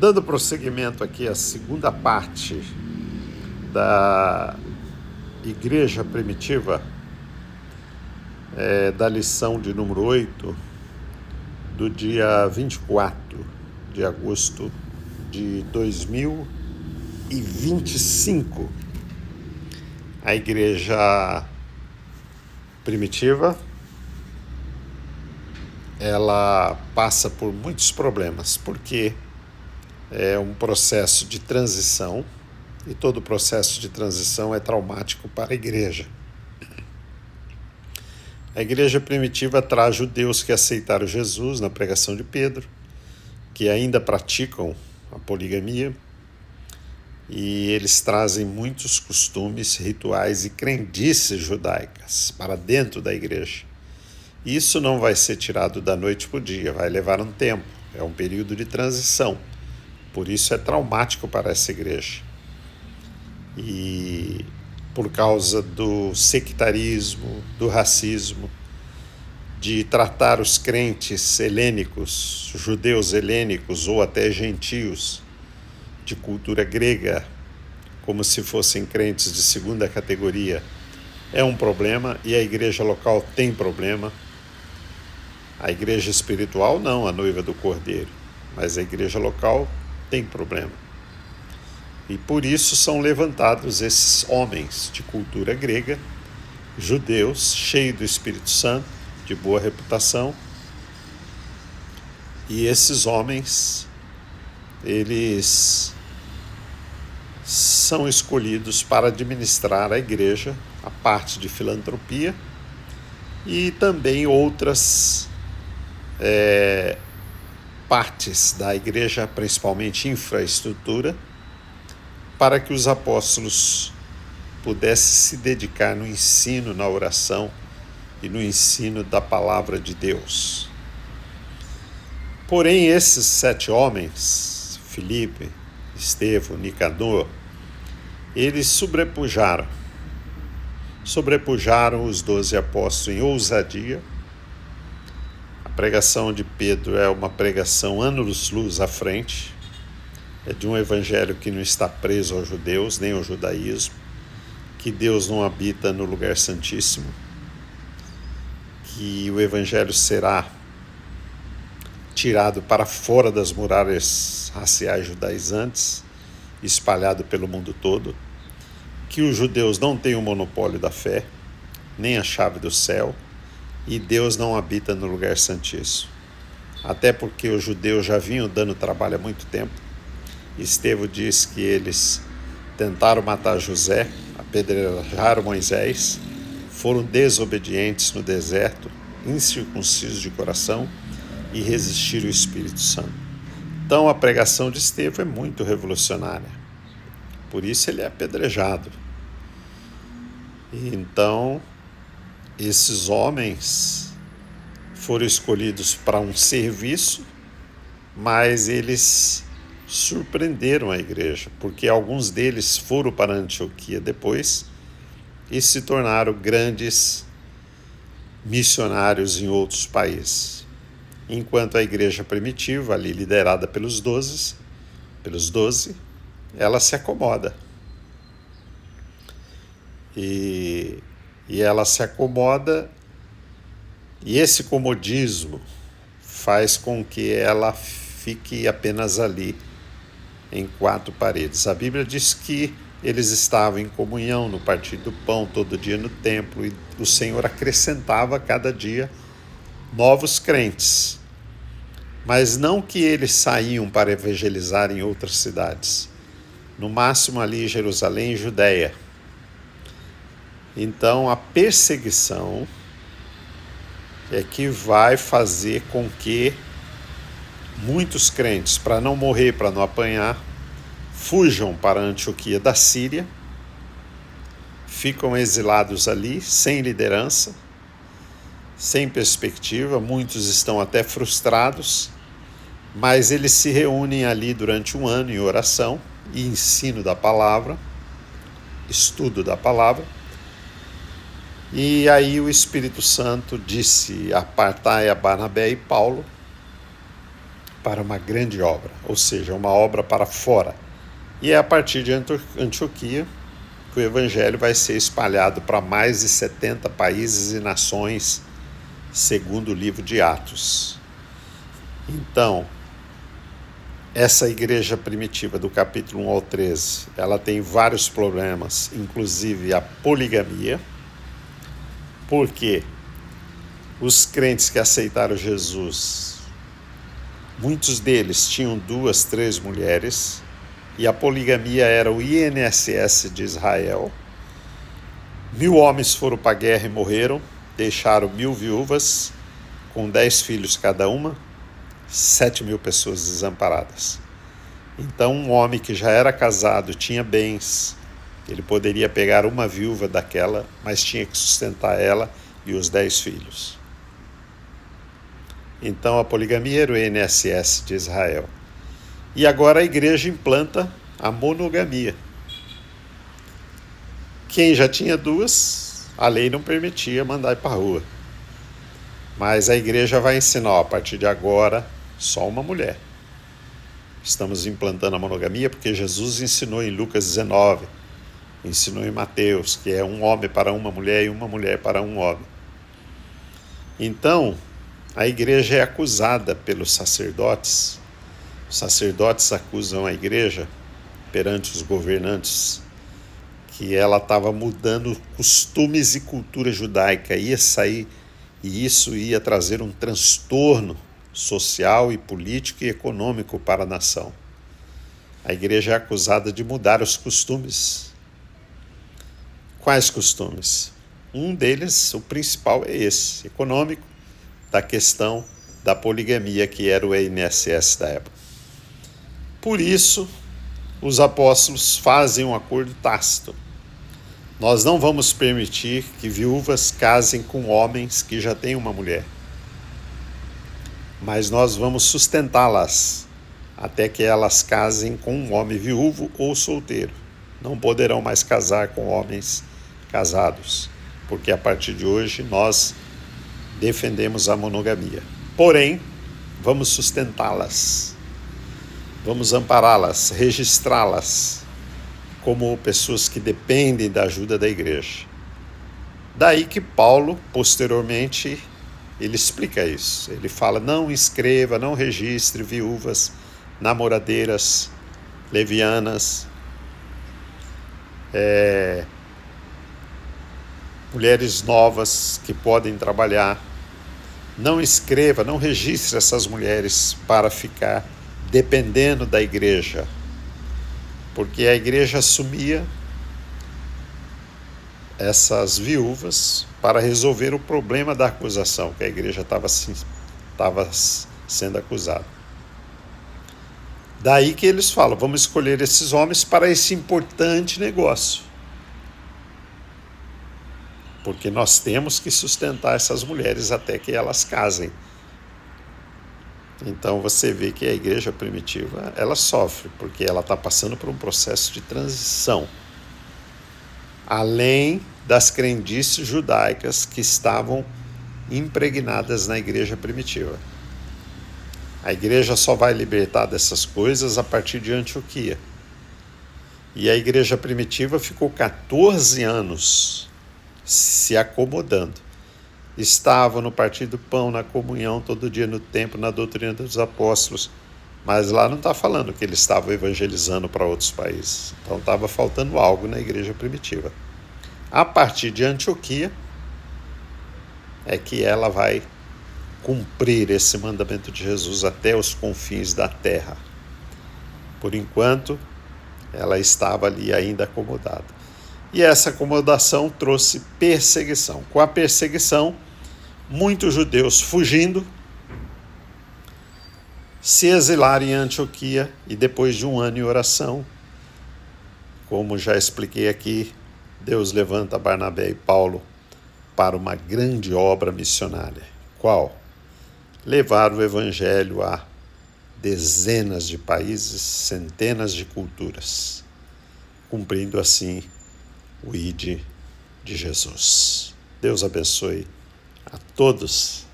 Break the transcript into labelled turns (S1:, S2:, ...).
S1: Dando prosseguimento aqui à segunda parte da Igreja Primitiva, da lição de número 8, do dia 24 de agosto de 2025. A Igreja Primitiva, ela passa por muitos problemas, porque é um processo de transição, e todo processo de transição é traumático para a igreja. A igreja primitiva traz judeus que aceitaram Jesus na pregação de Pedro, que ainda praticam a poligamia, e eles trazem muitos costumes, rituais e crendices judaicas para dentro da igreja. Isso não vai ser tirado da noite para o dia, vai levar um tempo, é um período de transição. Por isso é traumático para essa igreja. E por causa do sectarismo, do racismo, de tratar os crentes helênicos, judeus helênicos ou até gentios de cultura grega como se fossem crentes de segunda categoria, é um problema, e a igreja local tem problema. A igreja espiritual não, a noiva do Cordeiro, mas a igreja local tem problema. E por isso são levantados esses homens de cultura grega, judeus, cheios do Espírito Santo, de boa reputação. E esses homens, eles são escolhidos para administrar a igreja, a parte de filantropia e também outras partes da igreja, principalmente infraestrutura, para que os apóstolos pudessem se dedicar no ensino, na oração e no ensino da palavra de Deus. Porém, esses 7 homens, Filipe, Estevão, Nicanor, eles sobrepujaram os 12 apóstolos em ousadia. A pregação de Pedro é uma pregação anos-luz à frente, é de um evangelho que não está preso aos judeus, nem ao judaísmo, que Deus não habita no lugar santíssimo, que o evangelho será tirado para fora das muralhas raciais judaizantes, espalhado pelo mundo todo, que os judeus não têm o monopólio da fé, nem a chave do céu, e Deus não habita no lugar santíssimo. Até porque os judeus já vinham dando trabalho há muito tempo. Estevão diz que eles tentaram matar José, apedrejaram Moisés, foram desobedientes no deserto, incircuncisos de coração e resistiram ao Espírito Santo. Então a pregação de Estevão é muito revolucionária, por isso ele é apedrejado. E então esses homens foram escolhidos para um serviço, mas eles surpreenderam a igreja, porque alguns deles foram para Antioquia depois e se tornaram grandes missionários em outros países. Enquanto a igreja primitiva, ali liderada pelos 12, ela se acomoda. E ela se acomoda, e esse comodismo faz com que ela fique apenas ali, em 4 paredes. A Bíblia diz que eles estavam em comunhão, no partir do pão, todo dia no templo, e o Senhor acrescentava cada dia novos crentes. Mas não que eles saíam para evangelizar em outras cidades, no máximo ali em Jerusalém e Judéia. Então a perseguição é que vai fazer com que muitos crentes, para não morrer, para não apanhar, fujam para a Antioquia da Síria, ficam exilados ali, sem liderança, sem perspectiva, muitos estão até frustrados, mas eles se reúnem ali durante 1 ano em oração e ensino da palavra, estudo da palavra. E aí o Espírito Santo disse: apartai a Barnabé e Paulo para uma grande obra, ou seja, uma obra para fora. E é a partir de Antioquia que o evangelho vai ser espalhado para mais de 70 países e nações, segundo o livro de Atos. Então, essa igreja primitiva do capítulo 1 ao 13, ela tem vários problemas, inclusive a poligamia, porque os crentes que aceitaram Jesus, muitos deles tinham 2, 3 mulheres, e a poligamia era o INSS de Israel. 1000 homens foram para a guerra e morreram, deixaram 1000 viúvas, com 10 filhos cada uma, 7.000 pessoas desamparadas. Então um homem que já era casado, tinha bens, ele poderia pegar uma viúva daquela, mas tinha que sustentar ela e os 10 filhos. Então a poligamia era o INSS de Israel. E agora a igreja implanta a monogamia. Quem já tinha 2, a lei não permitia mandar ir para a rua. Mas a igreja vai ensinar, a partir de agora, só uma mulher. Estamos implantando a monogamia porque Jesus ensinou em Lucas 19, ensinou em Mateus, que é um homem para uma mulher e uma mulher para um homem. Então, a igreja é acusada pelos sacerdotes. Os sacerdotes acusam a igreja perante os governantes que ela estava mudando costumes e cultura judaica, ia sair, e isso ia trazer um transtorno social e político e econômico para a nação. A igreja é acusada de mudar os costumes. Quais costumes? Um deles, o principal, é esse, econômico, da questão da poligamia, que era o INSS da época. Por isso, os apóstolos fazem um acordo tácito. Nós não vamos permitir que viúvas casem com homens que já têm uma mulher, mas nós vamos sustentá-las até que elas casem com um homem viúvo ou solteiro. Não poderão mais casar com homens casados, porque a partir de hoje nós defendemos a monogamia. Porém, vamos sustentá-las. Vamos ampará-las, registrá-las como pessoas que dependem da ajuda da igreja. Daí que Paulo, posteriormente, ele explica isso. Ele fala, não escreva, não registre viúvas, namoradeiras, levianas, mulheres novas que podem trabalhar. Não escreva, não registre essas mulheres para ficar dependendo da igreja, porque a igreja assumia essas viúvas para resolver o problema da acusação, que a igreja estava sendo acusada. Daí que eles falam, vamos escolher esses homens para esse importante negócio, porque nós temos que sustentar essas mulheres até que elas casem. Então você vê que a igreja primitiva, ela sofre, porque ela está passando por um processo de transição, além das crendices judaicas que estavam impregnadas na igreja primitiva. A igreja só vai libertar dessas coisas a partir de Antioquia. E a igreja primitiva ficou 14 anos se acomodando. Estavam no partir do pão, na comunhão, todo dia no templo, na doutrina dos apóstolos. Mas lá não está falando que eles estavam evangelizando para outros países. Então estava faltando algo na igreja primitiva. A partir de Antioquia é que ela vai cumprir esse mandamento de Jesus até os confins da terra. Por enquanto, ela estava ali ainda acomodada. E essa acomodação trouxe perseguição. Com a perseguição, muitos judeus fugindo, se exilaram em Antioquia e depois de um ano em oração, como já expliquei aqui, Deus levanta Barnabé e Paulo para uma grande obra missionária. Qual? Levar o evangelho a dezenas de países, centenas de culturas, cumprindo assim o ID de Jesus. Deus abençoe a todos